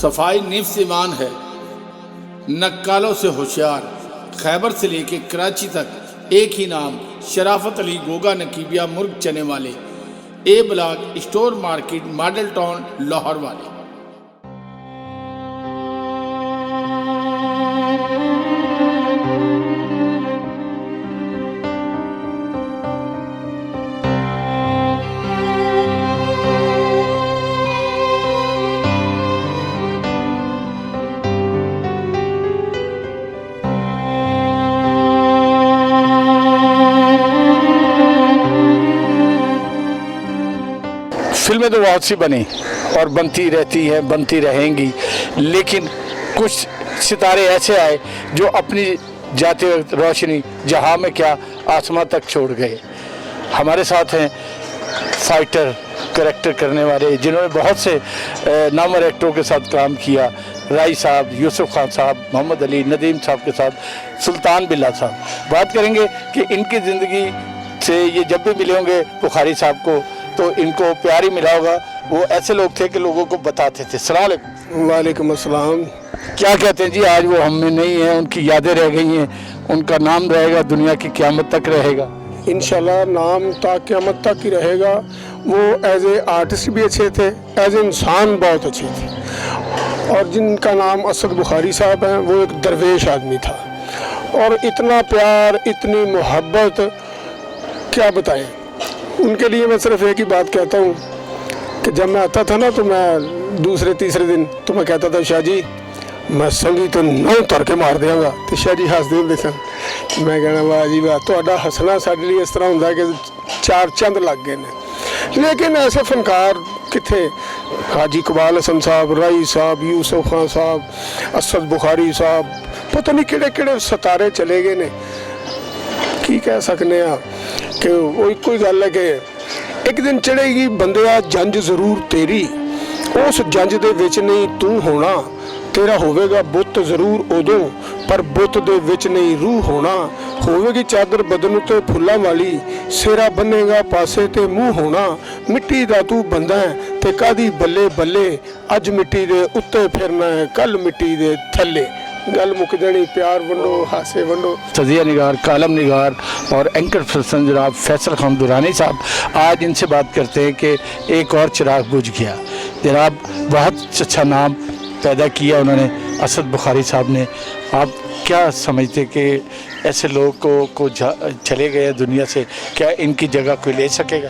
صفائی نفس ایمان ہے، نکالوں سے ہوشیار، خیبر سے لے کے کراچی تک ایک ہی نام، شرافت علی گوگا نقیبیہ مرغ چنے والے، a block store market model town Lahore والے۔ فلمیں تو بہت سی بنی اور بنتی رہتی ہیں، بنتی رہیں گی، لیکن کچھ ستارے ایسے آئے جو اپنی جاتے وقت روشنی جہاں میں کیا آسمان تک چھوڑ گئے۔ ہمارے ساتھ ہیں فائٹر کریکٹر کرنے والے جنہوں نے بہت سے نامور ایکٹروں کے ساتھ کام کیا، رائی صاحب، یوسف خان صاحب، محمد علی، ندیم صاحب کے ساتھ سلطان بلّہ صاحب۔ بات کریں گے کہ ان کی زندگی سے یہ جب بھی ملے ہوں گے بخاری صاحب کو تو ان کو پیار ہی ملا ہوگا۔ وہ ایسے لوگ تھے کہ لوگوں کو بتاتے تھے۔ السلام علیکم۔ وعلیکم السلام۔ کیا کہتے ہیں جی؟ آج وہ ہم میں نہیں ہیں، ان کی یادیں رہ گئی ہیں، ان کا نام رہے گا، دنیا کی قیامت تک رہے گا انشاءاللہ، نام تا قیامت تک ہی رہے گا۔ وہ ایز اے آرٹسٹ بھی اچھے تھے، ایز اے انسان بہت اچھے تھے، اور جن کا نام اسد بخاری صاحب ہیں وہ ایک درویش آدمی تھا، اور اتنا پیار، اتنی محبت، کیا بتائیں۔ ان کے لیے میں صرف ایک ہی بات کہتا ہوں کہ جب میں آتا تھا نا تو میں دوسرے تیسرے دن تو میں کہتا تھا شاہ جی میں سنگی تو نو تر کے مار دیاں گا، تو شاہ جی ہس دے سن۔ میں کہنا واہ جی واہ، تہاڈا ہسنا ساڈے لیے اس طرح ہوندا ہے کہ چار چند لگ گئے نے۔ لیکن ایسے فنکار کتنے، حاجی اقبال حسن صاحب، رائی صاحب، یوسف خان صاحب، اسد بخاری صاحب، پتہ نہیں کہڑے کہڑے ستارے چلے گئے نے۔ کی کہہ سکنے ہاں کہ وہ ایک کوئی گل ہے کہ ایک دن چڑھے گی بندیا جنج ضرور تیری، اس جنج دے وچ نہیں تو ہونا، تیرا ہوئے گا بت ضرور ادوں پر بت دے وچ نہیں روح ہونا، ہوئے گی چادر بدن تے پھلاں والی، سیرا بنے گا پاسے تے منہ ہونا، مٹی دا تو بندہ ہے تے کادی بلے بلے، اج مٹی دے اتے پھرنا ہے کل مٹی دے تھلے۔ گل مک جانی، پیار ونڈو، ہاسے ونڈو۔ تجزیہ نگار، کالم نگار اور اینکر پرسن جناب فیصل خان درانی صاحب، آج ان سے بات کرتے ہیں کہ ایک اور چراغ بجھ گیا۔ جناب بہت اچھا نام پیدا کیا انہوں نے، اسد بخاری صاحب نے۔ آپ کیا سمجھتے کہ ایسے لوگوں کو چلے گئے دنیا سے، کیا ان کی جگہ کوئی لے سکے گا؟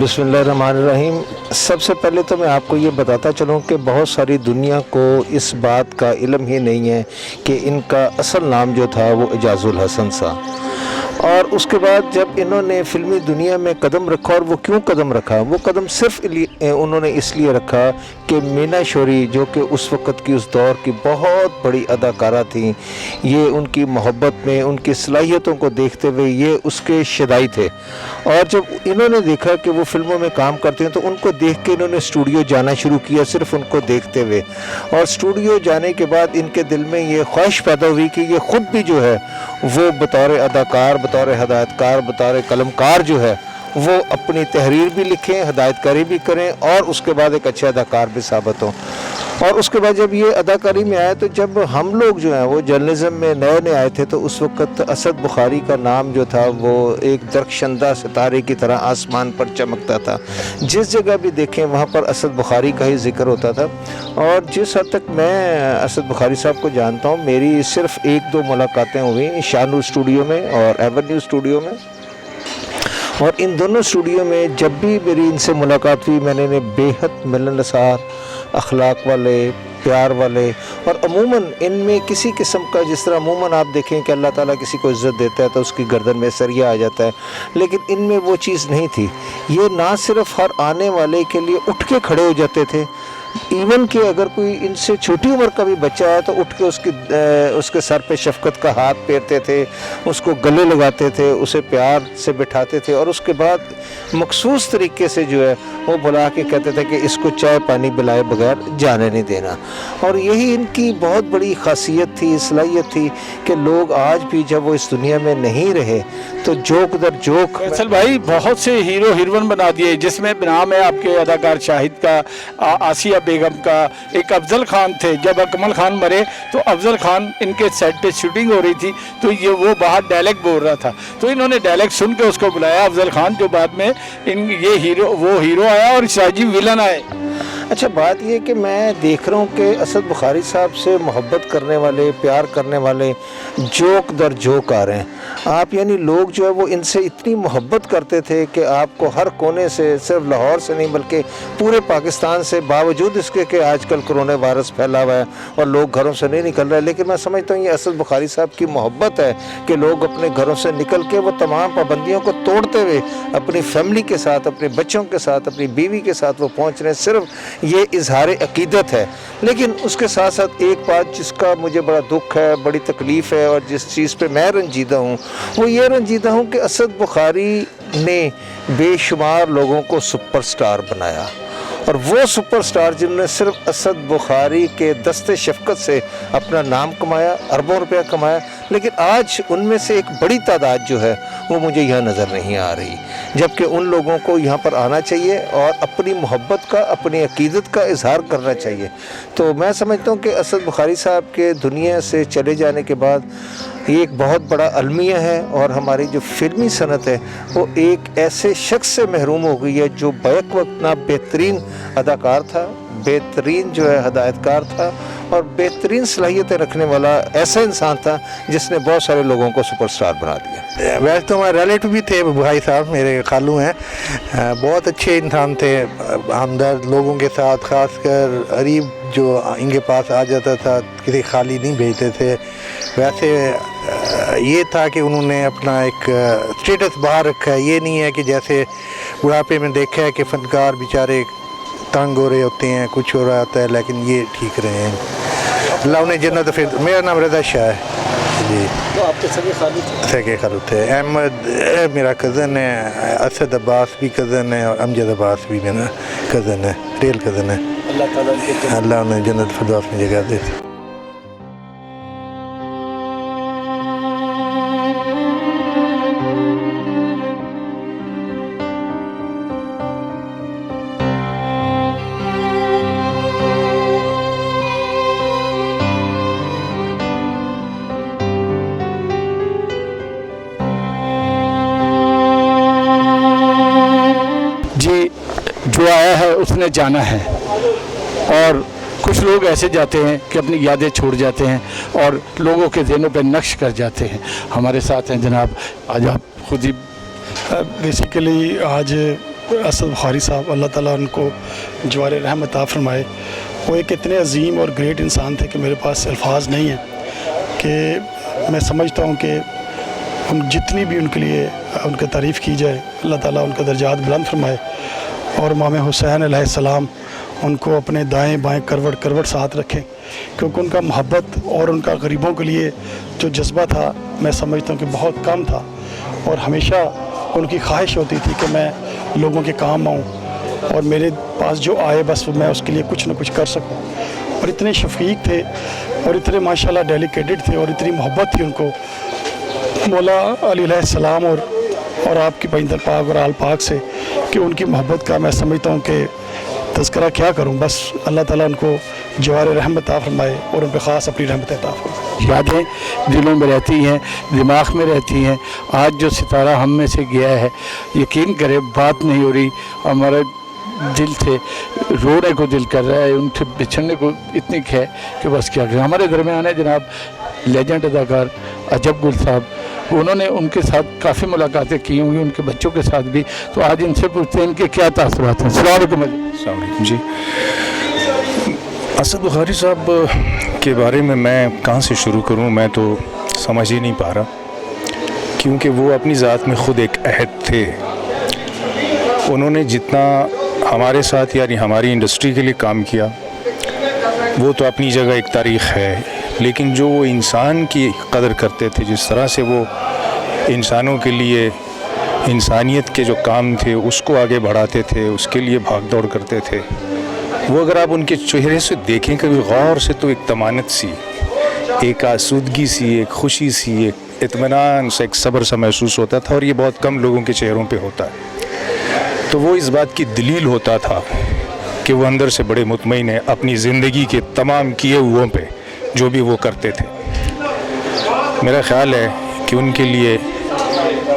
بسم اللہ الرحمن الرحیم۔ سب سے پہلے تو میں آپ کو یہ بتاتا چلوں کہ بہت ساری دنیا کو اس بات کا علم ہی نہیں ہے کہ ان کا اصل نام جو تھا وہ اعجاز الحسن تھا، اور اس کے بعد جب انہوں نے فلمی دنیا میں قدم رکھا، اور وہ کیوں قدم رکھا؟ وہ قدم صرف انہوں نے اس لیے رکھا کہ مینا شوری جو کہ اس وقت کی، اس دور کی بہت بڑی اداکارہ تھیں، یہ ان کی محبت میں، ان کی صلاحیتوں کو دیکھتے ہوئے یہ اس کے شدائی تھے، اور جب انہوں نے دیکھا کہ وہ فلموں میں کام کرتے ہیں تو ان کو دیکھ کے انہوں نے اسٹوڈیو جانا شروع کیا، صرف ان کو دیکھتے ہوئے، اور اسٹوڈیو جانے کے بعد ان کے دل میں یہ خواہش پیدا ہوئی کہ یہ خود بھی جو ہے وہ بطور اداکار، بطور ہدایت کار، بطور قلم کار جو ہے وہ اپنی تحریر بھی لکھیں، ہدایت کاری بھی کریں، اور اس کے بعد ایک اچھے اداکار بھی ثابت ہوں۔ اور اس کے بعد جب یہ اداکاری میں آیا تو جب ہم لوگ جو ہیں وہ جرنلزم میں نئے نئے آئے تھے تو اس وقت اسد بخاری کا نام جو تھا وہ ایک درخشندہ ستارے کی طرح آسمان پر چمکتا تھا، جس جگہ بھی دیکھیں وہاں پر اسد بخاری کا ہی ذکر ہوتا تھا۔ اور جس حد تک میں اسد بخاری صاحب کو جانتا ہوں، میری صرف ایک دو ملاقاتیں ہوئیں شاہ اسٹوڈیو میں اور ایونیو اسٹوڈیو میں، اور ان دونوں اسٹوڈیو میں جب بھی میری ان سے ملاقات ہوئی میں نے انہیں بے حد ملنسار، اخلاق والے، پیار والے، اور عموماً ان میں کسی قسم کا، جس طرح عموماً آپ دیکھیں کہ اللہ تعالیٰ کسی کو عزت دیتا ہے تو اس کی گردن میں سریا آ جاتا ہے، لیکن ان میں وہ چیز نہیں تھی۔ یہ نہ صرف ہر آنے والے کے لیے اٹھ کے کھڑے ہو جاتے تھے، ایون کہ اگر کوئی ان سے چھوٹی عمر کا بھی بچہ ہے تو اٹھ کے اس کے سر پہ شفقت کا ہاتھ پھیرتے تھے، اس کو گلے لگاتے تھے، اسے پیار سے بٹھاتے تھے، اور اس کے بعد मखसूस तरीके से जो है वो बुला के कहते थे कि इसको चाय पानी पिलाए बगैर जाने नहीं देना। और यही इनकी बहुत बड़ी खासियत थी, सलाहियत थी कि लोग आज भी जब वो इस दुनिया में नहीं रहे तो जोक दर जोक। फैसल भाई बहुत से हीरो हीरोइन बना दिए, जिसमें नाम है आपके अदाकार शाहिद का, आसिया बेगम का, एक अफजल खान थे। जब अकमल खान मरे तो अफजल खान इनके सेट पे शूटिंग हो रही थी तो ये वो बाहर डायलेक्ट बोल रहा था, तो इन्होंने डायलेक्ट सुन के उसको बुलाया अफजल खान, जो बाद में ये हीरो आया और शाहजी विलन आए। अच्छा, बात ये कि मैं देख रहा हूँ कि असद बुखारी साहब से मोहब्बत करने वाले, प्यार करने वाले जोक दर जोक आ रहे हैं। आप यानी लोग जो है वो इनसे इतनी मोहब्बत करते थे कि आपको हर कोने से, सिर्फ लाहौर से नहीं बल्कि पूरे पाकिस्तान से, बावजूद इसके कि आजकल कोरोना वायरस फैला हुआ है और लोग घरों से नहीं निकल रहे, लेकिन मैं समझता हूँ ये असद बुखारी साहब की मोहब्बत है कि लोग अपने घरों से निकल के वो तमाम पाबंदियों को तोड़ते हुए अपनी फैमिली के साथ, अपने बच्चों के साथ, अपनी बीवी के साथ वो पहुँच रहे हैं। सिर्फ ये इजहार अकीदत है। लेकिन उसके साथ साथ एक बात जिसका मुझे बड़ा दुख है, बड़ी तकलीफ़ है और जिस चीज़ पे मैं रंजीदा हूँ वो ये रंजीदा हूँ कि असद बुखारी ने बेशुमार लोगों को सुपरस्टार बनाया, और वो सुपरस्टार जिन्होंने सिर्फ असद बुखारी के दस्ते शफ़क़त से अपना नाम कमाया, अरबों रुपया कमाया, लेकिन आज उनमें से एक बड़ी तादाद जो है वो मुझे यहाँ नज़र नहीं आ रही। जबकि उन लोगों को यहाँ पर आना चाहिए और अपनी मोहब्बत का, अपनी अकीदत का इजहार करना चाहिए। तो मैं समझता हूँ कि असद बुखारी साहब के दुनिया से चले जाने के बाद ये एक बहुत बड़ा अलमिया है, और हमारी जो फिल्मी सनत है वो एक ऐसे शख्स से महरूम हो गई है जो बैक वक्त ना बेहतरीन अदाकार था, बेहतरीन जो है हदायतकार था और बेहतरीन सलाहियतें रखने वाला ऐसा इंसान था जिसने बहुत सारे लोगों को सुपरस्टार बना दिया। वैसे तो हमारे रिलेटिव भी थे भाई साहब, मेरे खालू हैं, बहुत अच्छे इंसान थे, हमदर्द लोगों के साथ, ख़ासकर गरीब जो इनके पास आ जाता था किसी खाली नहीं भेजते थे। वैसे ये था कि उन्होंने अपना एक स्टेटस बाहर रखा है, ये नहीं है कि जैसे बुढ़ापे में देखा है कि फ़नकार बेचारे तंग हो रहे होते हैं, कुछ हो रहा होता है, लेकिन ये ठीक रहे हैं। अल्लाह उन्हें जन्नत फिर। मेरा नाम रज़ा शाह है जी। तो आपके सगे खालू थे। अहमद मेरा कज़न है, असद अब्बास भी कज़न है और अमजद अब्बास भी मेरा कज़न है, रियल कज़न है। अल्लाह उन्हें जन्नत फिरदौस में जगह दे। जो आया है उसने जाना है, और कुछ लोग ऐसे जाते हैं कि अपनी यादें छोड़ जाते हैं और लोगों के ज़हनों पे नक्श कर जाते हैं। हमारे साथ हैं जनाब, आज आप खुद ही। बेसिकली आज असद बुखारी साहब, अल्लाह ताला उनको जवार रहमत अता फरमाए, वो एक इतने अजीम और ग्रेट इंसान थे कि मेरे पास अल्फाज नहीं हैं कि मैं समझता हूँ कि हम जितनी भी उनके लिए उनकी तारीफ़ की जाए, अल्लाह ताला उनका दर्जात बुलंद फरमाए और इमाम हुसैन अलैहिस्सलाम उनको अपने दाएं बाएं करवट करवट साथ रखें, क्योंकि उनका मोहब्बत और उनका गरीबों के लिए जो जज्बा था मैं समझता हूँ कि बहुत कम था, और हमेशा उनकी ख्वाहिश होती थी कि मैं लोगों के काम आऊँ और मेरे पास जो आए बस मैं उसके लिए कुछ न कुछ कर सकूँ। और इतने शफीक थे और इतने माशाल्लाह डेलिकेटेड थे और इतनी मोहब्बत थी उनको मौला अली अलैहिस्सलाम और आपकी पैंतल पाक और आल पाक से कि उनकी मोहब्बत का मैं समझता हूँ कि तज़किरा क्या करूँ। बस अल्लाह ताला उनको जवार रहमत अता फरमाए और उन पर ख़ास अपनी रहमत अता फरमाए। यादें दिलों में रहती हैं, दिमाग में रहती हैं। आज जो सितारा हम में से गया है, यकीन करें बात नहीं हो रही, हमारा दिल से रोने को दिल कर रहा है, उनसे बिछड़ने को इतनी है कि बस क्या करें। हमारे दरमियान है जनाब लेजेंड अदाकार अजब गुल साहब, उन्होंने उनके साथ काफ़ी मुलाकातें की होंगी, उनके बच्चों के साथ भी, तो आज इनसे पूछते हैं इनके क्या तासुरात हैं। अस्सलाम वालेकुम जी। असद बुखारी साहब के बारे में मैं कहाँ से शुरू करूँ, मैं तो समझ ही नहीं पा रहा, क्योंकि वो अपनी ज़ात में ख़ुद एक अहद थे। उन्होंने जितना हमारे साथ यानी हमारी इंडस्ट्री के लिए काम किया वो तो अपनी जगह एक तारीख़ है, लेकिन जो वो इंसान की कदर करते थे, जिस तरह से वो इंसानों के लिए انسانیت کے جو کام تھے اس کو آگے بڑھاتے تھے، اس کے لیے بھاگ دوڑ کرتے تھے. وہ اگر آپ ان کے چہرے سے دیکھیں کبھی غور سے تو ایک طمانت سی، ایک آسودگی سی، ایک خوشی سی، ایک اطمینان سے، ایک صبر سا محسوس ہوتا تھا، اور یہ بہت کم لوگوں کے چہروں پہ ہوتا ہے. تو وہ اس بات کی دلیل ہوتا تھا کہ وہ اندر سے بڑے مطمئن ہیں اپنی زندگی کے تمام کیے ہوئوں پہ جو بھی وہ کرتے تھے. میرا خیال ہے کہ ان کے لیے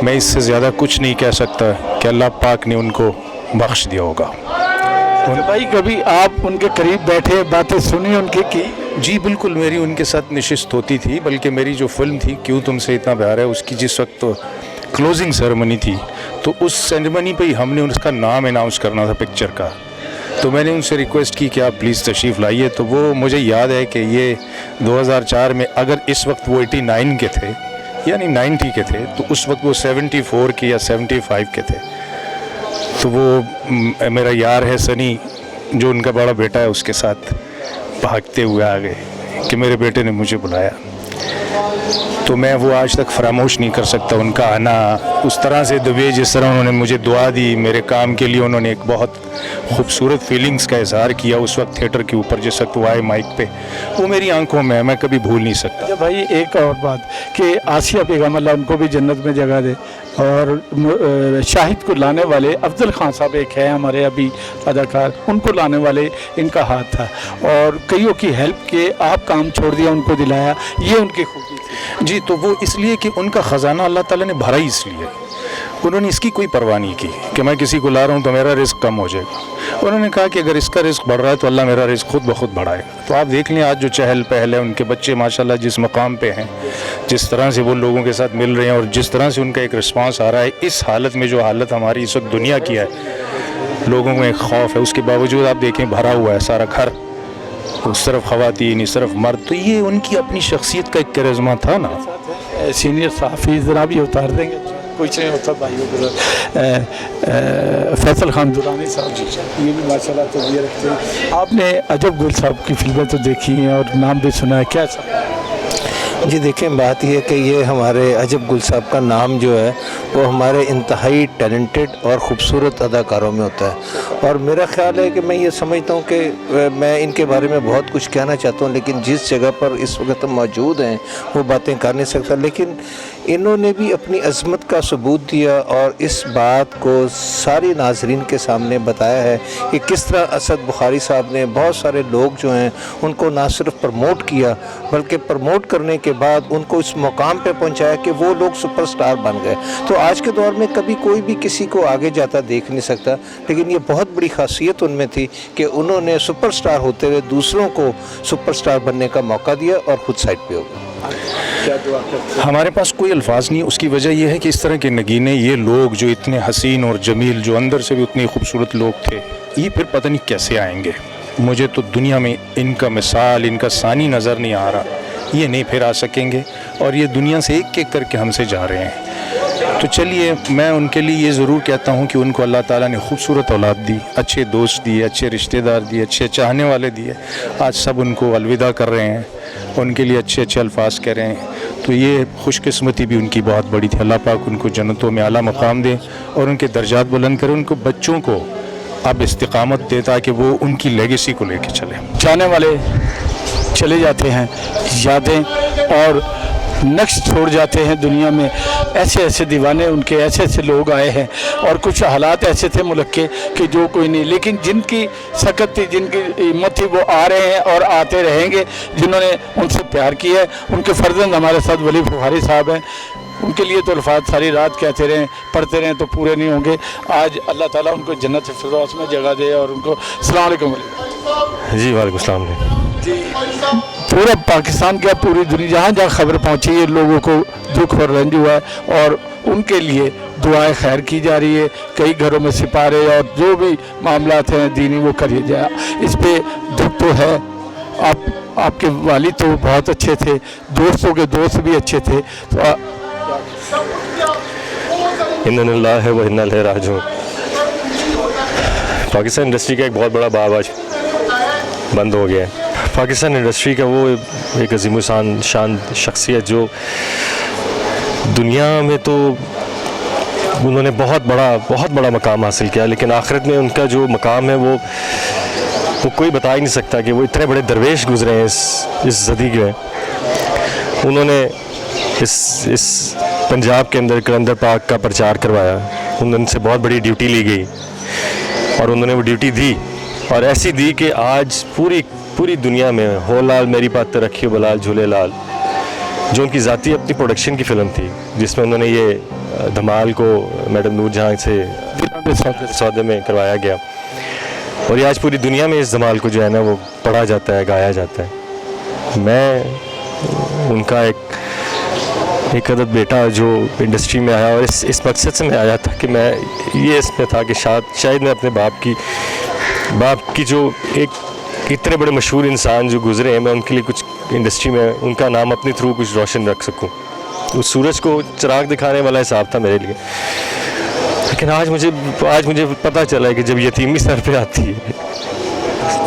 میں اس سے زیادہ کچھ نہیں کہہ سکتا کہ اللہ پاک نے ان کو بخش دیا ہوگا. بھائی کبھی آپ ان کے قریب بیٹھے، باتیں سنی ان کی؟ جی بالکل، میری ان کے ساتھ نشست ہوتی تھی، بلکہ میری جو فلم تھی کیوں تم سے اتنا پیار ہے، اس کی جس وقت کلوزنگ سیریمنی تھی تو اس سیریمنی پہ ہی ہم نے اس کا نام اناؤنس کرنا تھا پکچر کا. تو میں نے ان سے ریکویسٹ کی کہ آپ پلیز تشریف لائیے. تو وہ مجھے یاد ہے کہ یہ 2004 میں، اگر اس وقت وہ 89 کے تھے یعنی 90 کے تھے، تو اس وقت وہ 74 کے یا 75 کے تھے. تو وہ میرا یار ہے سنی، جو ان کا بڑا بیٹا ہے، اس کے ساتھ بھاگتے ہوئے آ گئے کہ میرے بیٹے نے مجھے بلایا. تو میں وہ آج تک فراموش نہیں کر سکتا ان کا آنا، اس طرح سے دبے جس طرح انہوں نے مجھے دعا دی. میرے کام کے لیے انہوں نے ایک بہت خوبصورت فیلنگز کا اظہار کیا اس وقت تھیٹر کے اوپر، جس وقت وہ آئے مائک پہ، وہ میری آنکھوں میں کبھی بھول نہیں سکتا. بھائی ایک اور بات کہ آسیہ بیگم، اللہ ان کو بھی جنت میں جگہ دے، اور شاہد کو لانے والے افضل خان صاحب ایک ہے ہمارے ابھی اداکار، ان کو لانے والے ان کا ہاتھ تھا، اور کئیوں کی ہیلپ کے آپ کام چھوڑ دیا، ان کو دلایا، یہ ان کی خوبی تھی. جی تو وہ اس لیے کہ ان کا خزانہ اللہ تعالیٰ نے بھرا ہی اس لیے، انہوں نے اس کی کوئی پرواہ نہیں کی کہ میں کسی کو لا رہا ہوں تو میرا رزق کم ہو جائے گا. انہوں نے کہا کہ اگر اس کا رزق بڑھ رہا ہے تو اللہ میرا رزق خود بخود بڑھائے گا. تو آپ دیکھ لیں آج جو چہل پہل ہے، ان کے بچے ماشاءاللہ جس مقام پہ ہیں، جس طرح سے وہ لوگوں کے ساتھ مل رہے ہیں، اور جس طرح سے ان کا ایک رسپانس آ رہا ہے، اس حالت میں جو حالت ہماری اس وقت دنیا کی ہے، لوگوں میں ایک خوف ہے، اس کے باوجود آپ دیکھیں بھرا ہوا ہے سارا گھر، اس طرف خواتین اس طرف مرد. تو یہ ان کی اپنی شخصیت کا ایک کرزمہ تھا نا. سینئر صحافی ذرا بھی اتار دیں گے، کچھ نہیں ہوتا بھائیوں کو. فیصل خان درانی صاحب، یہ بھی ماشاء اللہ تجزیہ رکھتے ہیں. آپ نے عجب گل صاحب کی فلمیں تو دیکھی ہیں اور نام بھی سنا ہے، کیا جی دیکھیں، بات یہ ہے کہ یہ ہمارے عجب گل صاحب کا نام جو ہے وہ ہمارے انتہائی ٹیلنٹڈ اور خوبصورت اداکاروں میں ہوتا ہے. اور میرا خیال ہے کہ میں یہ سمجھتا ہوں کہ میں ان کے بارے میں بہت کچھ کہنا چاہتا ہوں، لیکن جس جگہ پر اس وقت ہم موجود ہیں وہ باتیں کر نہیں سکتا. لیکن انہوں نے بھی اپنی عظمت کا ثبوت دیا اور اس بات کو ساری ناظرین کے سامنے بتایا ہے کہ کس طرح اسد بخاری صاحب نے بہت سارے لوگ جو ہیں ان کو نہ صرف پروموٹ کیا، بلکہ پروموٹ کرنے کے بعد ان کو اس مقام پہ پہنچایا کہ وہ لوگ سپر سٹار بن گئے. تو آج کے دور میں کبھی کوئی بھی کسی کو آگے جاتا دیکھ نہیں سکتا، لیکن یہ بہت بڑی خاصیت ان میں تھی کہ انہوں نے سپر سٹار ہوتے ہوئے دوسروں کو سپر سٹار بننے کا موقع دیا اور خود سائڈ پہ ہو گئے. ہمارے پاس کوئی الفاظ نہیں. اس کی وجہ یہ ہے کہ اس طرح کے نگینے، یہ لوگ جو اتنے حسین اور جمیل، جو اندر سے بھی اتنے خوبصورت لوگ تھے، یہ پھر پتہ نہیں کیسے آئیں گے. مجھے تو دنیا میں ان کا مثال، ان کا ثانی نظر نہیں آ رہا. یہ نہیں پھر آ سکیں گے، اور یہ دنیا سے ایک ایک کر کے ہم سے جا رہے ہیں. تو چلیے، میں ان کے لیے یہ ضرور کہتا ہوں کہ ان کو اللہ تعالیٰ نے خوبصورت اولاد دی، اچھے دوست دیے، اچھے رشتہ دار دیے، اچھے چاہنے والے دیے. آج سب ان کو الوداع کر رہے ہیں، ان کے لیے اچھے اچھے الفاظ کہہ رہے ہیں. تو یہ خوش قسمتی بھی ان کی بہت بڑی تھی. اللہ پاک ان کو جنتوں میں اعلیٰ مقام دے اور ان کے درجات بلند کرے. ان کو بچوں کو اب استقامت دے تاکہ وہ ان کی لیگیسی کو لے کے چلیں. جانے والے چلے جاتے ہیں، یادیں اور نقش چھوڑ جاتے ہیں دنیا میں. ایسے ایسے دیوانے ان کے، ایسے ایسے لوگ آئے ہیں، اور کچھ حالات ایسے تھے ملک کے کہ جو کوئی نہیں، لیکن جن کی سکت تھی، جن کی ہمت تھی، وہ آ رہے ہیں اور آتے رہیں گے. جنہوں نے ان سے پیار کیا ہے، ان کے فرزند ہمارے ساتھ ولی بخاری صاحب ہیں. ان کے لیے تو الفاظ ساری رات کہتے رہیں، پڑھتے رہیں تو پورے نہیں ہوں گے. آج اللہ تعالیٰ ان کو جنت فردوس میں جگہ دے. اور ان کو السلام علیکم. جی وعلیکم السلام. جی پورا پاکستان کیا، پوری دنیا جہاں جہاں خبر پہنچی ہے، لوگوں کو دکھ اور رنج ہوا ہے، اور ان کے لیے دعائیں خیر کی جا رہی ہے. کئی گھروں میں سپارے اور جو بھی معاملات ہیں دینی وہ کریے جائے. اس پہ دکھ تو ہے. آپ کے والد تو بہت اچھے تھے، دوستوں کے دوست بھی اچھے تھے. تو انا للہ و انا الیہ راجعون. پاکستان انڈسٹری کا ایک بہت بڑا باب آج بند ہو گیا ہے. پاکستان انڈسٹری کا وہ ایک عظیم شان شخصیت جو دنیا میں تو उन्होंने बहुत बड़ा मकाम हासिल किया, लेकिन आखिरत में उनका जो मकाम है वो कोई बता ही नहीं सकता कि वो इतने बड़े दरवेश गुजरे हैं इस सदी में। उन्होंने इस पंजाब के अंदर कलंदर पाक का प्रचार करवाया, उनसे बहुत बड़ी ड्यूटी ली गई और उन्होंने वो ड्यूटी दी, और ऐसी दी कि आज पूरी दुनिया में हो लाल मेरी बात रखियो बलाल झूले लाल, जो उनकी ज़ाती अपनी प्रोडक्शन की फ़िल्म थी, जिसमें उन्होंने ये धमाल को मैडम नूर जहाँ से सौदे में करवाया गया, और ये आज पूरी दुनिया में इस धमाल को जो है ना वो पढ़ा जाता है, गाया जाता है। मैं उनका एक अदद बेटा जो इंडस्ट्री में आया, और इस मकसद से मैं आया था कि मैं ये इसमें था कि शायद मैं अपने बाप की जो एक इतने बड़े मशहूर इंसान जो गुजरे हैं, मैं उनके लिए कुछ इंडस्ट्री में उनका नाम अपने थ्रू कुछ रोशन रख सकूं। उस सूरज को चिराग दिखाने वाला हिसाब था मेरे लिए। लेकिन आज मुझे पता चला है कि जब यतीमी सर पे आती है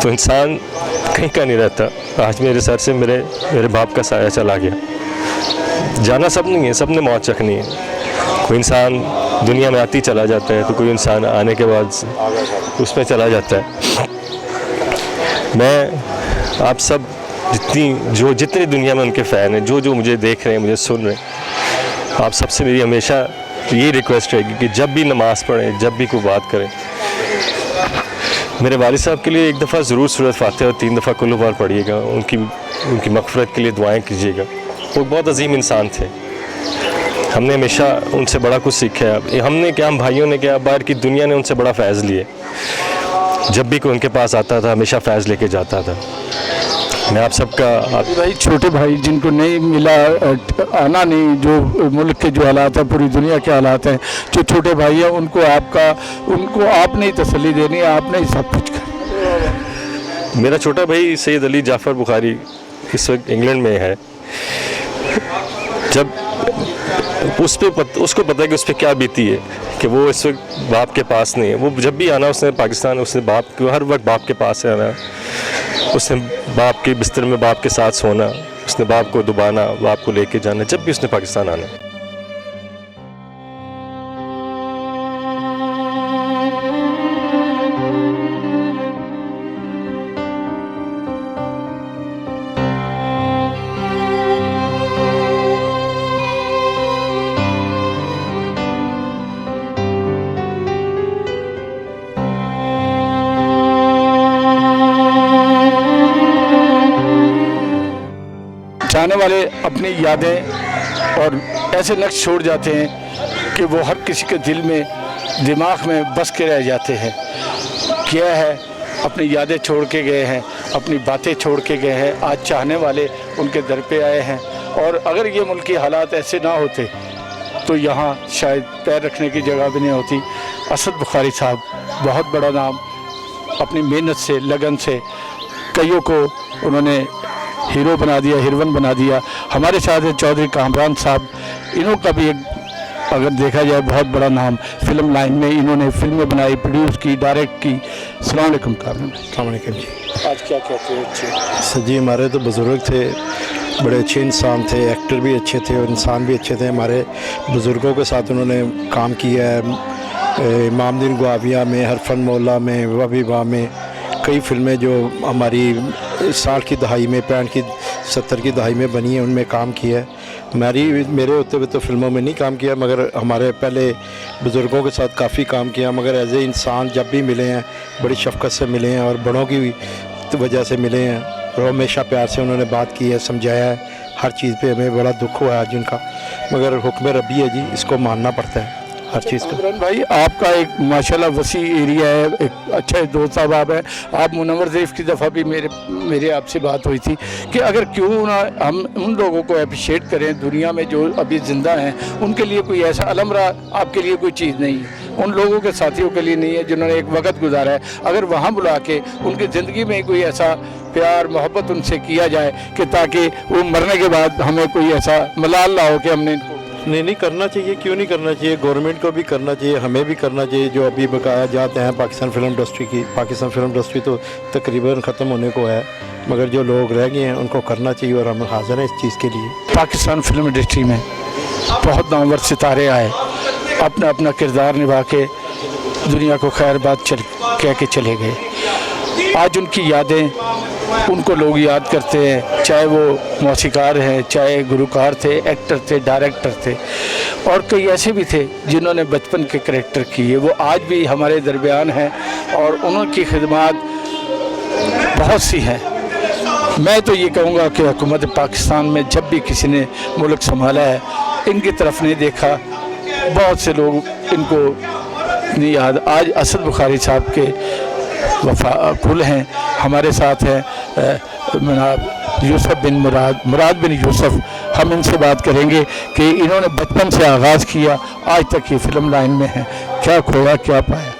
तो इंसान कहीं का नहीं रहता। आज मेरे सर से मेरे बाप का साया चला गया। जाना सब नहीं है, सब ने मौत चखनी है। कोई इंसान दुनिया में आती चला जाता है, तो कोई इंसान आने के बाद उसमें चला जाता है। मैं आप सब जितनी दुनिया में उनके फ़ैन हैं, जो मुझे देख रहे हैं, मुझे सुन रहे हैं, आप सबसे मेरी हमेशा यही रिक्वेस्ट रहेगी कि जब भी नमाज़ पढ़ें, जब भी कोई बात करें, मेरे वालिद साहब के लिए एक दफ़ा ज़रूर सूरत फातिहा और 3 दफ़ा कुल बार पढ़िएगा। उनकी मग़फ़िरत के लिए दुआएं कीजिएगा। वो बहुत अजीम इंसान थे। हमने हमेशा उनसे बड़ा कुछ सीखा है। हम भाइयों ने क्या, बाहर की दुनिया ने उनसे बड़ा फैज़ लिए। जब भी कोई उनके पास आता था हमेशा फैज़ लेके जाता था। मैं आप सबका भाई, छोटे भाई जिनको नहीं मिला, आना नहीं, जो मुल्क के जो हालात हैं, पूरी दुनिया के हालात हैं, जो छोटे भाई हैं उनको आपने ही तसल्ली देनी है, आपने ही सब कुछ करना। मेरा छोटा भाई सैयद अली जाफ़र बुखारी इस वक्त इंग्लैंड में है। जब उसको पता है कि उस पर क्या बीती है, कि वो इस वक्त बाप के पास नहीं है। वो जब भी आना उसने पाकिस्तान, उसने हर वक्त बाप के पास रहना, उसने बाप के बिस्तर में बाप के साथ सोना, उसने बाप को दुबाना, बाप को लेके जाना, जब भी उसने पाकिस्तान आना। जाने वाले अपनी यादें और ऐसे नक्श छोड़ जाते हैं कि वो हर किसी के दिल में, दिमाग में बस के रह जाते हैं। क्या है, अपनी यादें छोड़ के गए हैं, अपनी बातें छोड़ के गए हैं। आज चाहने वाले उनके दर पे आए हैं, और अगर ये मुल्की हालात ऐसे ना होते तो यहाँ शायद पैर रखने की जगह भी नहीं होती। असद बुखारी साहब, बहुत बड़ा नाम, अपनी मेहनत से, लगन से कईयों को उन्होंने हीरो बना दिया, हीरोइन बना दिया। हमारे साथ है चौधरी कामरान साहब, इन्हों का भी एक अगर देखा जाए बहुत बड़ा नाम फिल्म लाइन में। इन्होंने फिल्में बनाई, प्रोड्यूस की, डायरेक्ट की। अस्सलाम वालेकुम कामरान। अस्सलाम वालेकुम जी। आज क्या कहते हैं? अच्छे सर जी, हमारे तो बुज़ुर्ग थे, बड़े अच्छे इंसान थे, एक्टर भी अच्छे थे और इंसान भी अच्छे थे। हमारे बुज़ुर्गों के साथ उन्होंने काम किया है, इमामदीन गुआविया में, हरफन मौला में, वबीबा में, कई फिल्में जो हमारी 60 की दहाई में, 65 की 70 की दहाई में बनी है, उनमें काम किया है। मेरे होते हुए तो फिल्मों में नहीं काम किया, मगर हमारे पहले बुज़ुर्गों के साथ काफ़ी काम किया। मगर एज ए इंसान जब भी मिले हैं, बड़ी शफ़क़त से मिले हैं और बड़ों की वजह से मिले हैं, और हमेशा प्यार से उन्होंने बात की है, समझाया है। हर चीज़ पे हमें बड़ा दुख हुआ है आज उनका, मगर हुक्म रब्बी है जी, इसको मानना पड़ता है हर चीज़ को। कामरान भाई, आपका एक माशाल्लाह वसी एरिया है, एक अच्छा दोस्त साहब है आप। मुनव्वर ज़रीफ़ की दफ़ा भी मेरे आपसे बात हुई थी कि अगर क्यों ना हम उन लोगों को अप्रिशिएट करें दुनिया में जो अभी ज़िंदा हैं, उनके लिए कोई ऐसा अलमरा आपके लिए कोई चीज़ नहीं है, उन लोगों के साथियों के लिए नहीं है जिन्होंने एक वक्त गुजारा है। अगर वहाँ बुला के उनकी ज़िंदगी में कोई ऐसा प्यार मोहब्बत उनसे किया जाए कि ताकि वो मरने के बाद हमें कोई ऐसा मलाल ना हो कि हमने इनको नहीं करना चाहिए, क्यों नहीं करना चाहिए। गवर्नमेंट को भी करना चाहिए, हमें भी करना चाहिए। जो अभी बकाया जाते हैं पाकिस्तान फिल्म इंडस्ट्री की, पाकिस्तान फिल्म इंडस्ट्री तो तकरीबन ख़त्म होने को है, मगर जो लोग रह गए हैं उनको करना चाहिए, और हम हाज़िर हैं इस चीज़ के लिए। पाकिस्तान फिल्म इंडस्ट्री में बहुत नामवर सितारे आए, अपना अपना किरदार निभा के दुनिया को खैर बात कह के चले गए। आज उनकी यादें, उनको लोग याद करते हैं, चाहे वो मौसीकार हैं, चाहे गुलकार थे, एक्टर थे, डायरेक्टर थे, और कई ऐसे भी थे जिन्होंने बचपन के करैक्टर किए। वो आज भी हमारे दरमियान हैं और उनकी खिदमत बहुत सी हैं। मैं तो ये कहूँगा कि हुकूमत पाकिस्तान में जब भी किसी ने मुल्क संभाला है, इनकी तरफ नहीं देखा। बहुत से लोग इनको नहीं याद। आज असद बुखारी साहब के वफा कुल हैं, हमारे साथ हैं यूसुफ बिन मुराद बिन यूसुफ। हम इनसे बात करेंगे कि इन्होंने बचपन से आगाज़ किया, आज तक ये फिल्म लाइन में हैं। क्या खोया, क्या पाया?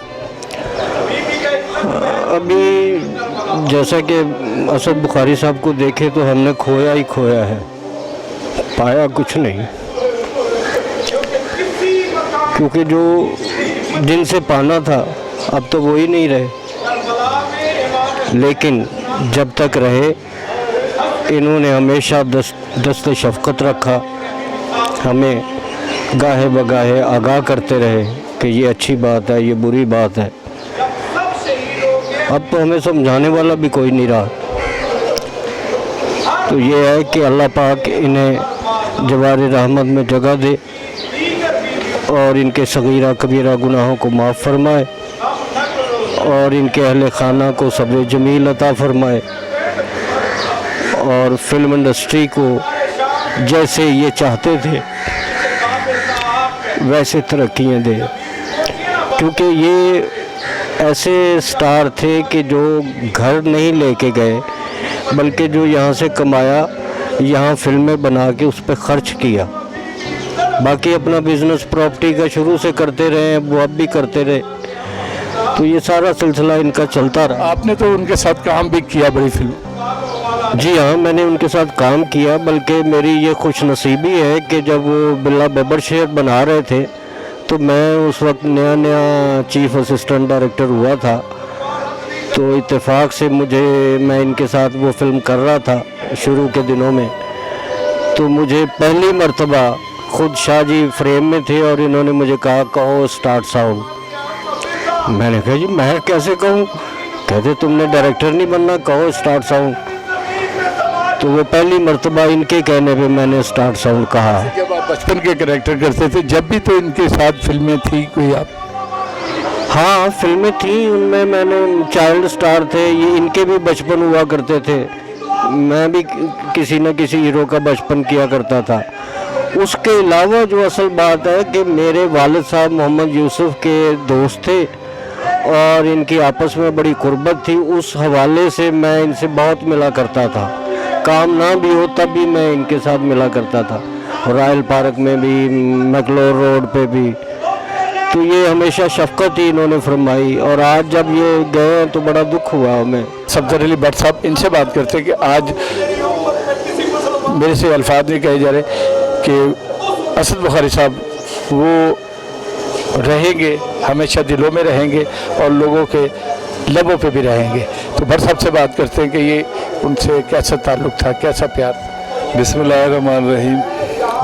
अभी जैसा कि असद बुखारी साहब को देखे तो हमने खोया ही खोया है, पाया कुछ नहीं। क्योंकि जो जिनसे पाना था अब तो वो ही नहीं रहे, लेकिन जब तक रहे इन्होंने हमेशा दस्ते शफ़क़त रखा, हमें गाहे बगाहे आगाह करते रहे कि ये अच्छी बात है, ये बुरी बात है। अब तो हमें समझाने वाला भी कोई नहीं रहा। तो ये है कि अल्लाह पाक इन्हें जवार रहमत में जगह दे और इनके सगीरा कबीरा गुनाहों को माफ़ फरमाए और इनके अहले खाना को सब्र जमील अता फरमाए और फिल्म इंडस्ट्री को जैसे ये चाहते थे वैसे तरक्कियाँ दे। क्योंकि ये ऐसे स्टार थे कि जो घर नहीं लेके गए, बल्कि जो यहाँ से कमाया यहाँ फिल्में बना के उस पर ख़र्च किया। बाकी अपना बिज़नेस प्रॉपर्टी का शुरू से करते रहे, वो अब भी करते रहे। तो ये सारा सिलसिला इनका चलता रहा। आपने तो उनके साथ काम भी किया बड़ी फिल्म? जी हाँ, मैंने उनके साथ काम किया। बल्कि मेरी ये खुश नसीबी है कि जब वो बिल्ला बब्बर शेर बना रहे थे तो मैं उस वक्त नया नया चीफ़ असिस्टेंट डायरेक्टर हुआ था। तो इत्तेफाक से मैं इनके साथ वो फिल्म कर रहा था शुरू के दिनों में। तो मुझे पहली मर्तबा खुद शाह जी फ्रेम में थे और इन्होंने मुझे कहा कहो स्टार्ट साउंड। मैंने कहा जी मैं कैसे कहूँ? कहते तुमने डायरेक्टर नहीं बनना, कहो स्टार्ट साउंड। तो वो पहली मर्तबा इनके कहने पे मैंने स्टार्ट साउंड कहा। जब आप बचपन के कैरेक्टर करते थे, जब भी तो इनके साथ फिल्में थी कोई आप? हाँ, फिल्में थी, उनमें मैंने चाइल्ड स्टार थे, ये इनके भी बचपन हुआ करते थे। मैं भी किसी न किसी हीरो का बचपन किया करता था। उसके अलावा जो असल बात है कि मेरे वालिद साहब मोहम्मद यूसुफ के दोस्त थे और इनकी आपस में बड़ी कुर्बत थी। उस हवाले से मैं इनसे बहुत मिला करता था। काम ना भी हो तब भी मैं इनके साथ मिला करता था, रॉयल पार्क में भी, मैकलोर रोड पे भी। तो ये हमेशा शफकत ही इन्होंने फरमाई और आज जब ये गए तो बड़ा दुख हुआ हमें। सफदर अली भट्ट साहब, इनसे बात करते हैं कि आज मेरे से अल्फाज नहीं कहे जा रहे कि असद बुखारी साहब वो रहेंगे, हमेशा दिलों में रहेंगे और लोगों के लबों पे भी रहेंगे। तो भट्ट साहब से बात करते हैं कि ये उनसे कैसा ताल्लुक़ था, कैसा प्यार? बिस्मिल्लाहिर्रहमानिर्रहीम।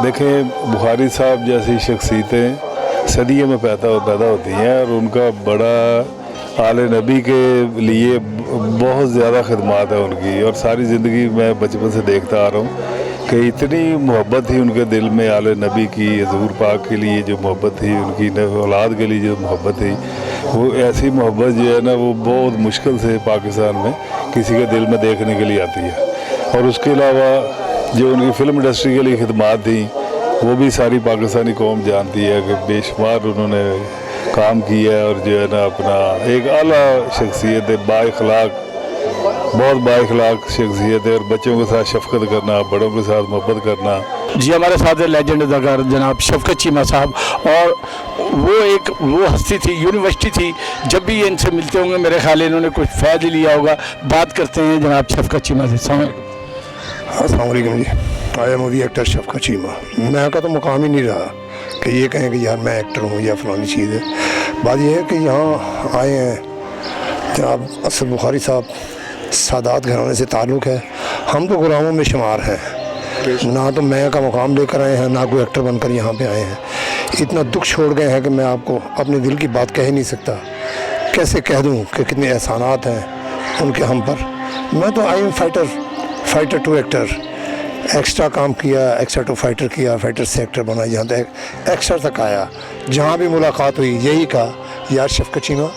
देखें, बुखारी साहब जैसी शख्सियतें सदियों में पैदा होती हैं और उनका बड़ा आले नबी के लिए बहुत ज़्यादा खिदमत है उनकी। और सारी ज़िंदगी मैं बचपन से देखता आ रहा हूँ कि इतनी मोहब्बत थी उनके दिल में आले नबी की, हजूर पाक के लिए जो मोहब्बत थी, उनकी औलाद के लिए जो मोहब्बत थी, वो ऐसी मोहब्बत जो है ना वो बहुत मुश्किल से पाकिस्तान में किसी के दिल में देखने के लिए आती है। और उसके अलावा जो उनकी फ़िल्म इंडस्ट्री के लिए खिदमत थी वो भी सारी पाकिस्तानी कौम जानती है कि बेशुमार उन्होंने काम किया है। और जो है ना अपना एक आला शख्सियत है, बाइखलाक, बहुत बाइखलाक शख्सियत है। और बच्चों के साथ शफकत करना, बड़ों के साथ मोहब्बत करना। जी, हमारे साथ है लेजेंड अदाकार जनाब शफकत चीमा साहब। और वो हस्ती थी, यूनिवर्सिटी थी, जब भी ये इनसे मिलते होंगे मेरे ख्याल इन्होंने कुछ फ़ायदा लिया होगा। बात करते हैं जनाब शफकत चीमा से। अस्सलाम वालेकुम जी। आई एम मूवी एक्टर शफकत चीमा। मैं का तो मुकाम ही नहीं रहा कि ये कहें कि यार मैं एक्टर हूँ या फलानी चीज़ है। बात यह है कि यहाँ आए हैं जनाब असद बुखारी साहब, सादात घराने से ताल्लुक़ है। हम तो गुलामों में शुमार हैं, ना तो मैं का मुकाम लेकर आए हैं, ना कोई एक्टर बनकर यहाँ पे आए हैं। اتنا دکھ چھوڑ گئے ہیں کہ میں آپ کو اپنے دل کی بات کہہ ہی نہیں سکتا. کیسے کہہ دوں کہ کتنے احسانات ہیں ان کے ہم پر. میں تو I am fighter to actor. Extra کام کیا, ایکسٹرا ٹو فائٹر کیا, فائٹر سے ایکٹر بنا, جہاں تک ایکسٹرا تک آیا. جہاں بھی ملاقات ہوئی یہی کہا, یار شفقت چیمہ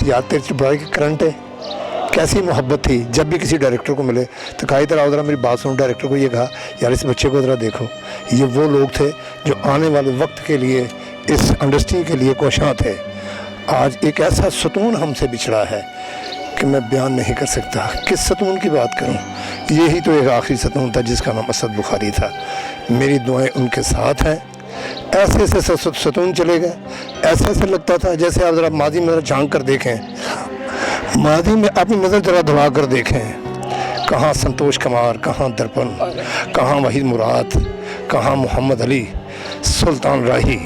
یار تیری بڑائی کی کرنٹ ہے. کیسی محبت تھی. جب بھی کسی ڈائریکٹر کو ملے تو کہا ادھر آؤ ذرا میری بات سنو. ڈائریکٹر کو یہ کہا یار اس بچے کو ذرا دیکھو. یہ وہ لوگ تھے جو آنے والے وقت کے لیے اس انڈسٹری کے لیے کوشاں تھے. آج ایک ایسا ستون ہم سے بچھڑا ہے کہ میں بیان نہیں کر سکتا. کس ستون کی بات کروں. یہی تو ایک آخری ستون تھا جس کا نام اسد بخاری تھا. میری دعائیں ان کے ساتھ ہیں. ایسے ایسے ستون چلے گئے. ایسے ایسے لگتا تھا جیسے آپ ذرا ماضی میں ذرا جھانک کر دیکھیں, ماضی میں اپنی نظر ذرا دھڑا کر دیکھیں. کہاں سنتوش کمار, کہاں درپن, کہاں وحید مراد, کہاں محمد علی, سلطان راہی.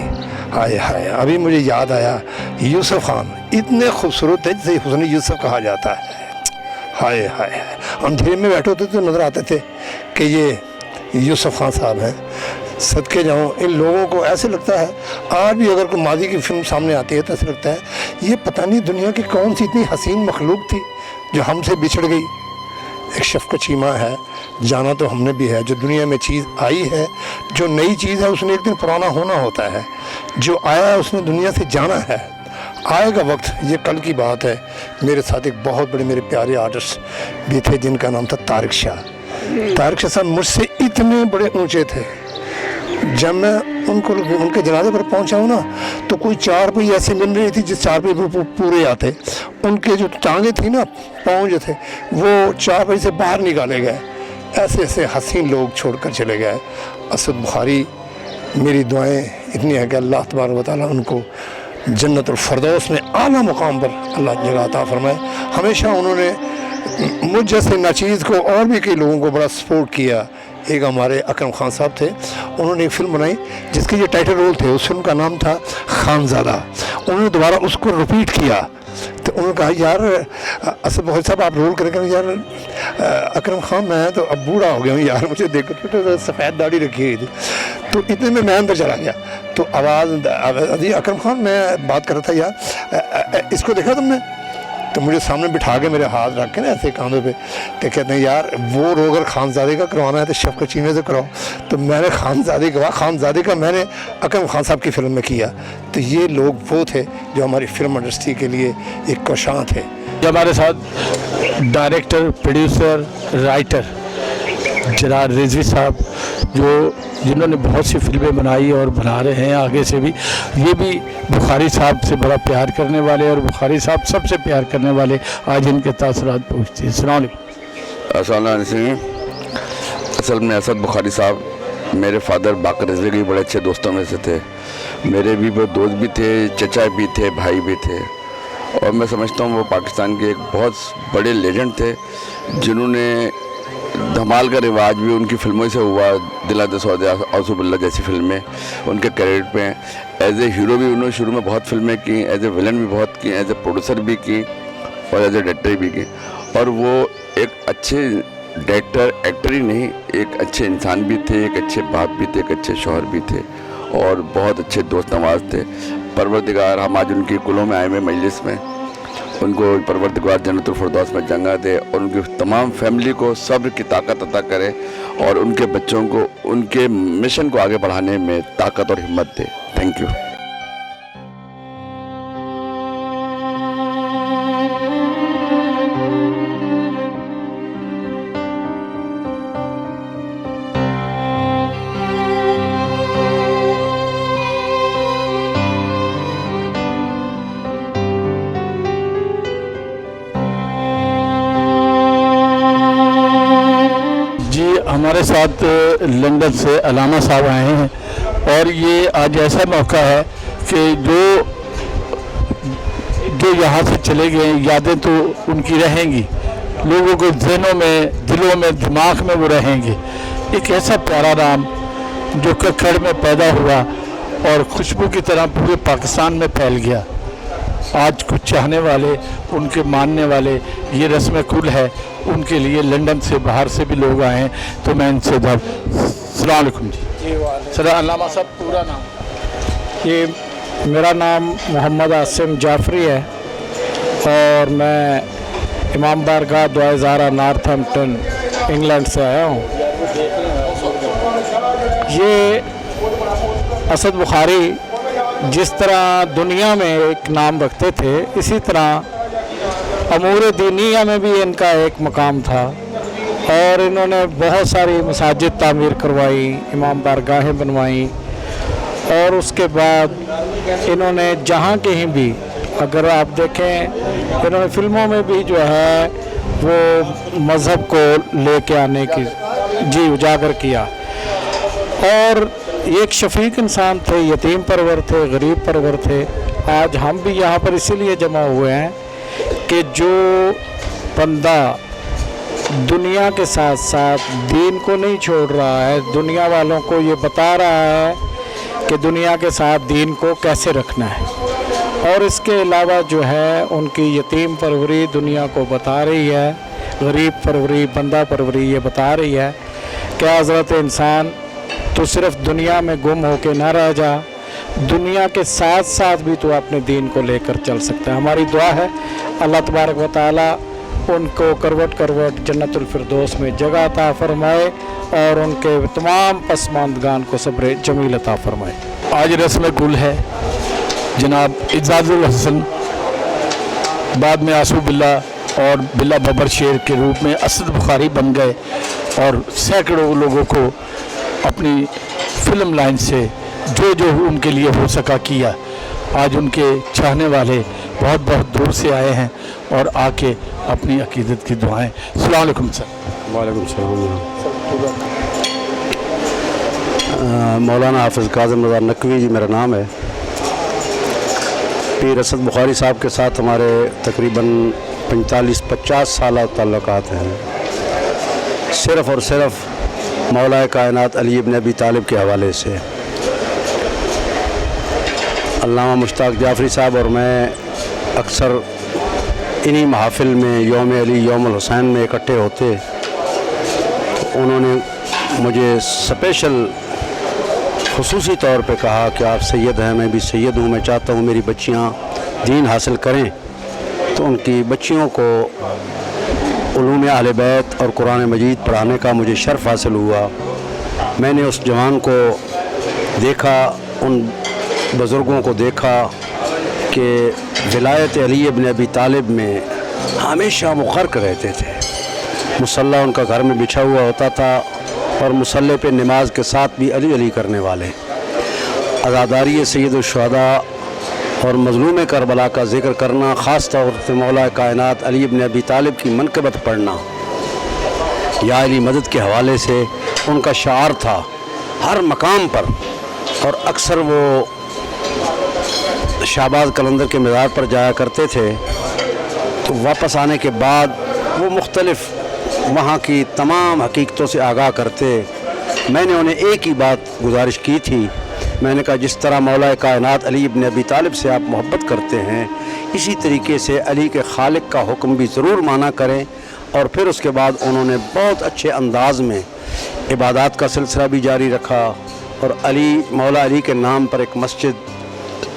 ہائے ہائے, ابھی مجھے یاد آیا یوسف خان. اتنے خوبصورت تھے جسے حسن یوسف کہا جاتا ہے. ہائے ہائے, اندھیرے میں بیٹھے ہوتے تو نظر آتے تھے کہ یہ یوسف خان صاحب ہیں. صدقے جاؤں ان لوگوں کو. ایسے لگتا ہے آج بھی اگر کوئی ماضی کی فلم سامنے آتی ہے تو ایسے لگتا ہے یہ پتہ نہیں دنیا کی کون سی اتنی حسین مخلوق تھی جو ہم سے بچھڑ گئی. ایک شفقت چیمہ ہے, جانا تو ہم نے بھی ہے. جو دنیا میں چیز آئی ہے, جو نئی چیز ہے اس نے ایک دن پرانا ہونا ہوتا ہے. جو آیا ہے اس نے دنیا سے جانا ہے. آئے گا وقت, یہ کل کی بات ہے. میرے ساتھ ایک بہت بڑے میرے پیارے آرٹسٹ بھی تھے جن کا نام تھا طارق شاہ. طارق شاہ صاحب مجھ سے اتنے بڑے اونچے تھے. جب میں ان کے جنازے پر پہنچا ہوں نا تو کوئی چار پہی ایسی مل رہی تھی جس چار پہی پر پورے آتے. ان کے جو ٹانگیں تھیں نا, پاؤں جو تھے وہ چار پہی سے باہر نکالے گئے. ایسے ایسے حسین لوگ چھوڑ کر چلے گئے. اسد بخاری, میری دعائیں اتنی ہیں کہ اللہ تبارک و تعالیٰ ان کو جنت الفردوس میں اعلیٰ مقام پر اللہ جگہ عطا فرمائے. ہمیشہ انہوں نے مجھ جیسے ناچیز کو اور بھی کئی لوگوں کو بڑا سپورٹ کیا. ایک ہمارے اکرم خان صاحب تھے, انہوں نے ایک فلم بنائی جس کے یہ ٹائٹل رول تھے. اس فلم کا نام تھا خانزادہ. انہوں نے دوبارہ اس کو رپیٹ کیا تو انہوں نے کہا یار اسد بخاری صاحب آپ رول کریں. یار اکرم خان میں تو اب بوڑھا ہو گیا ہوں یار, مجھے دیکھو تو سفید داڑھی رکھی ہوئی تھی. تو اتنے میں اندر چلا گیا تو آواز اکرم خان میں بات کر رہا تھا یار اس کو دیکھا تم نے. تو مجھے سامنے بٹھا کے میرے ہاتھ رکھ کے نا ایسے کاندھوں پہ کہ کہتے ہیں یار وہ رو اگر خانزادے کا کروانا ہے تو شفقت چیمہ سے کراؤ. تو میں نے خانزادے کا میں نے اکرم خان صاحب کی فلم میں کیا. تو یہ لوگ وہ تھے جو ہماری فلم انڈسٹری کے لیے ایک کوشاں تھے. ہمارے ساتھ ڈائریکٹر, پروڈیوسر, رائٹر جناب رضوی صاحب جنہوں نے بہت سی فلمیں بنائی اور بنا رہے ہیں آگے سے بھی. یہ بھی بخاری صاحب سے بڑا پیار کرنے والے اور بخاری صاحب سب سے پیار کرنے والے. آج ان کے تاثرات پہنچتے ہیں. السلام علیکم. السلام علیکم. اصل میں اسد بخاری صاحب میرے فادر باقر رضوی کے بڑے اچھے دوستوں میں سے تھے. میرے بھی وہ دوست بھی تھے, چچا بھی تھے, بھائی بھی تھے. اور میں سمجھتا ہوں وہ پاکستان کے ایک بہت بڑے لیجنڈ تھے جنہوں نے دھمال کا رواج بھی ان کی فلموں سے ہوا. دل دے سودے, اعوذ باللہ جیسی فلمیں ان کے کریڈٹ پہ ہیں. ایز اے ہیرو بھی انہوں نے شروع میں بہت فلمیں کی, ایز اے ولن بھی بہت کی, ایز اے پروڈیوسر بھی کی اور ایز اے ڈائریکٹر بھی کی. اور وہ ایک اچھے ڈائریکٹر ایکٹر ہی نہیں, ایک اچھے انسان بھی تھے, ایک اچھے باپ بھی تھے, ایک اچھے شوہر بھی تھے اور بہت اچھے دوست نواز تھے. پروردگار, ہم آج ان کی قلوں میں آئے ہوئے مجلس میں, ان کو پروردگار جنت الفردوس میں جگہ دے اور ان کی تمام فیملی کو صبر کی طاقت عطا کرے اور ان کے بچوں کو ان کے مشن کو آگے بڑھانے میں طاقت اور ہمت دے. Thank you. ہمارے ساتھ لندن سے علامہ صاحب آئے ہیں اور یہ آج ایسا موقع ہے کہ جو یہاں سے چلے گئے یادیں تو ان کی رہیں گی, لوگوں کے ذہنوں میں, دلوں میں, دماغ میں وہ رہیں گے. ایک ایسا پیارا نام جو ککھڑ میں پیدا ہوا اور خوشبو کی طرح پورے پاکستان میں پھیل گیا. آج کچھ چاہنے والے, ان کے ماننے والے, یہ رسم کل ہے ان کے لیے. لندن سے باہر سے بھی لوگ آئے ہیں تو میں ان سے السلام علیکم. جی سر, علامہ صاحب پورا نام. ये मेरा नाम मोहम्मद आसिम जाफरी है और मैं इमाम बारगाह दुआ ज़ारा नॉर्थहैम्पटन इंग्लैंड से आया हूँ। ये असद बुखारी जिस तरह दुनिया में एक नाम रखते थे, इसी तरह अमूर दीनिया में भी इनका एक मकाम था और इन्होंने बहुत सारी मसाजिद तामीर करवाई, इमाम बारगाहें बनवाई और उसके बाद इन्होंने जहाँ कहीं भी, अगर आप देखें, इन्होंने फिल्मों में भी जो है वो मज़हब को लेके आने की जी उजागर किया। और एक शफीक इंसान थे, यतीम परवर थे, गरीब परवर थे। आज हम भी यहाँ पर इसीलिए जमा हुए हैं कि जो बंदा दुनिया के साथ साथ दीन को नहीं छोड़ रहा है, दुनिया वालों को ये बता रहा है कि दुनिया के साथ दीन को कैसे रखना है, और इसके अलावा जो है उनकी यतीम परवरी दुनिया को बता रही है, गरीब परवरी, बंदा परवरी ये बता रही है कि हज़रत इंसान तो सिर्फ दुनिया में गुम होके ना रह जा, दुनिया के साथ साथ भी तो अपने दीन को लेकर चल सकता है। हमारी दुआ है अल्लाह तबारक व तआला उनको करवट करवट जन्नतुल फिरदौस में जगह अता फरमाए और उनके तमाम पसमानदगान को सब्र जमील अता फरमाए। आज रस्म कुल है। जनाब इजाजुल हसन बाद में आसू बिल्ला और बिल्ला बबर शेर के रूप में असद बुखारी बन गए और सैकड़ों लोगों को अपनी फिल्म लाइन से जो जो उनके लिए हो सका किया। आज उनके चाहने वाले बहुत बहुत दूर से आए हैं और आके अपनी अकीदत की दुआएं। अस्सलाम वालेकुम सर। वालेकुम सलाम। मौलाना हाफिज़ काज़िम रज़ा नकवी जी मेरा नाम है। पीर असद बुखारी साहब के साथ हमारे तकरीबन 45-50 साल ताल्लुकात हैं, सिर्फ़ और सिर्फ मौला कायनात अली इब्न अबी तालिब के हवाले से। अल्लामा मुश्ताक जाफरी साहब और मैं अक्सर इन्हीं महफिल में यौम अली यौमुल हुसैन में इकट्ठे होते, तो उन्होंने मुझे स्पेशल खुसूसी तौर पे कहा कि आप सैयद हैं, मैं भी सैयद हूँ, मैं चाहता हूँ मेरी बच्चियाँ दीन हासिल करें। तो उनकी बच्चियों को उलूम अहले बैत और कुरान मजीद पढ़ाने का मुझे शर्फ हासिल हुआ। मैंने उस जवान को देखा, उन बुज़ुर्गों को देखा कि विलायत अली इब्न अबी तालिब में हमेशा मुग़र्क़ रहते थे। मुसल्ला उनका घर में बिछा हुआ होता था और मुसल्ले पे नमाज के साथ भी अली अली करने वाले। अज़ादारी सैयद शुहदा और मज़लूम करबला का ज़िक्र करना, ख़ास तौर से मौला कायनात अली इब्न अबी तालिब की मनक़बत पढ़ना, या अली मदद के हवाले से उनका शार था हर मकाम पर। और अक्सर वो शाहबाज कलंदर के मज़ार पर जाया करते थे, तो वापस आने के बाद वो मुख्तलिफ़ वहाँ की तमाम हकीकतों से आगाह करते। मैंने उन्हें एक ही बात गुजारिश की थी, मैंने कहा जिस तरह मौला कायनात अली इब्न अबी तालिब से आप मोहब्बत करते हैं, इसी तरीके से अली के खालिक का हुक्म भी ज़रूर माना करें। और फिर उसके बाद उन्होंने बहुत अच्छे अंदाज़ में इबादत का सिलसिला भी जारी रखा और मौला अली के नाम पर एक मस्जिद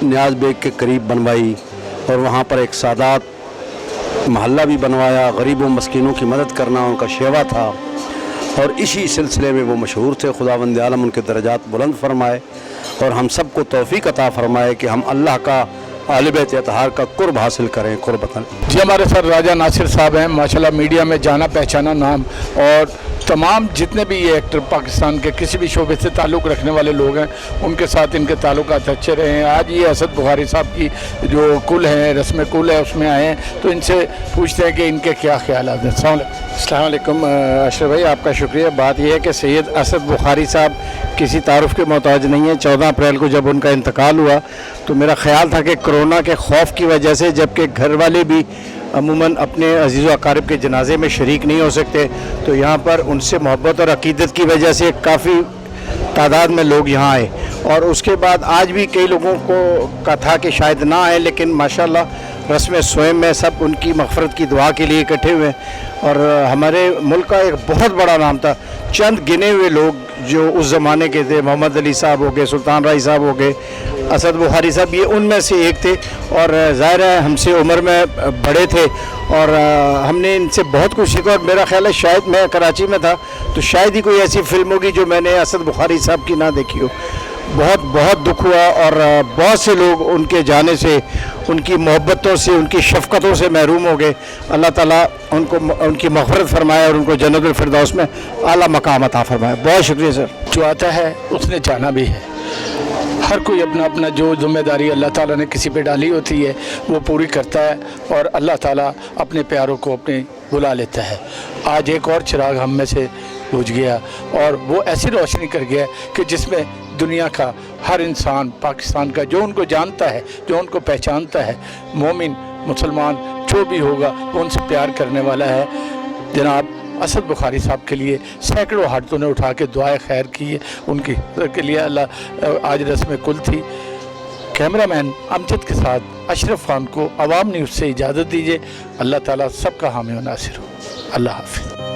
नियाज बेग के करीब बनवाई और वहाँ पर एक सादात महल्ला भी बनवाया। गरीबों मस्कीनों की मदद करना उनका शेवा था और इसी सिलसिले में वो मशहूर थे। खुदावंद आलम उनके दर्जात बुलंद फरमाए और हम सबको तौफीक अता फरमाए कि हम अल्लाह का आले बैत अतहार का कुर्ब हासिल करें। कुर्बतन जी हमारे साथ राजा नासिर साहब हैं, माशाल्लाह मीडिया में जाना पहचाना नाम, और तमाम जितने भी ये एक्टर पाकिस्तान के किसी भी शोबे से ताल्लुक़ रखने वाले लोग हैं, उनके साथ इनके ताल्लुकात अच्छे रहे हैं। आज ये असद बुखारी साहब की जो कुल है, रस्म कुल है, उसमें आए हैं, तो इनसे पूछते हैं कि इनके क्या ख्यालात हैं। अस्सलाम वालेकुम अशरफ भाई, आपका शुक्रिया। बात यह है कि सैयद असद बुखारी साहब किसी तारुफ के मोहताज नहीं है। 14 अप्रैल को जब उनका इंतकाल हुआ तो मेरा ख्याल था कि कोरोना के खौफ की वजह से, जबकि घर वाले भी अमूमन अपने अजीज़ व अकारिब के जनाजे में शरीक नहीं हो सकते, तो यहाँ पर उनसे मोहब्बत और अकीदत की वजह से काफ़ी तादाद में लोग यहाँ आए। और उसके बाद आज भी कई लोगों को का था कि शायद ना आए, लेकिन माशाल्लाह रस्म स्वयं में सब उनकी मग़फ़रत की दुआ के लिए इकट्ठे हुए हैं। और हमारे मुल्क का एक बहुत बड़ा नाम था, चंद गिने हुए लोग जो उस ज़माने के थे, मोहम्मद अली साहब हो गए, सुल्तान राय साहब हो गए, असद बुखारी साहब, ये उनमें से एक थे। और ज़ाहिर है हमसे उम्र में बड़े थे और हमने इनसे बहुत कुछ सीखा। और मेरा ख्याल है शायद मैं कराची में था तो शायद ही कोई ऐसी फ़िल्म होगी जो मैंने असद बुखारी साहब की ना देखी हो। बहुत बहुत दुख हुआ और बहुत से लोग उनके जाने से, उनकी मोहब्बतों से, उनकी शफ़क़तों से महरूम हो गए। अल्लाह ताला उनको उनकी मग़फ़रत फ़रमाए और उनको जन्नतुल फ़िरदौस में आला मकाम अता फ़रमाए। बहुत शुक्रिया सर। जो आता है उसने जाना भी है। हर कोई अपना अपना जो ज़िम्मेदारी अल्लाह ताला ने किसी पे डाली होती है वो पूरी करता है और अल्लाह ताला अपने प्यारों को अपने बुला लेता है। आज एक और चिराग हम में से बुझ गया और वो ऐसी रोशनी कर गया कि जिसमें दुनिया का हर इंसान, पाकिस्तान का, जो उनको जानता है, जो उनको पहचानता है, मोमिन मुसलमान जो भी होगा वो उनसे प्यार करने वाला है। जनाब असद बुखारी साहब के लिए सैकड़ों हाथों ने उठा के दुआएं खैर की है उनकी के लिए। अल्लाह आज रस्म कुल थी। कैमरामैन अमजद के साथ अशरफ खान को अवाम न्यूज़ से इजाज़त दीजिए। अल्लाह ताला सबका हामी व नासिर हो। अल्लाह हाफ़िज़।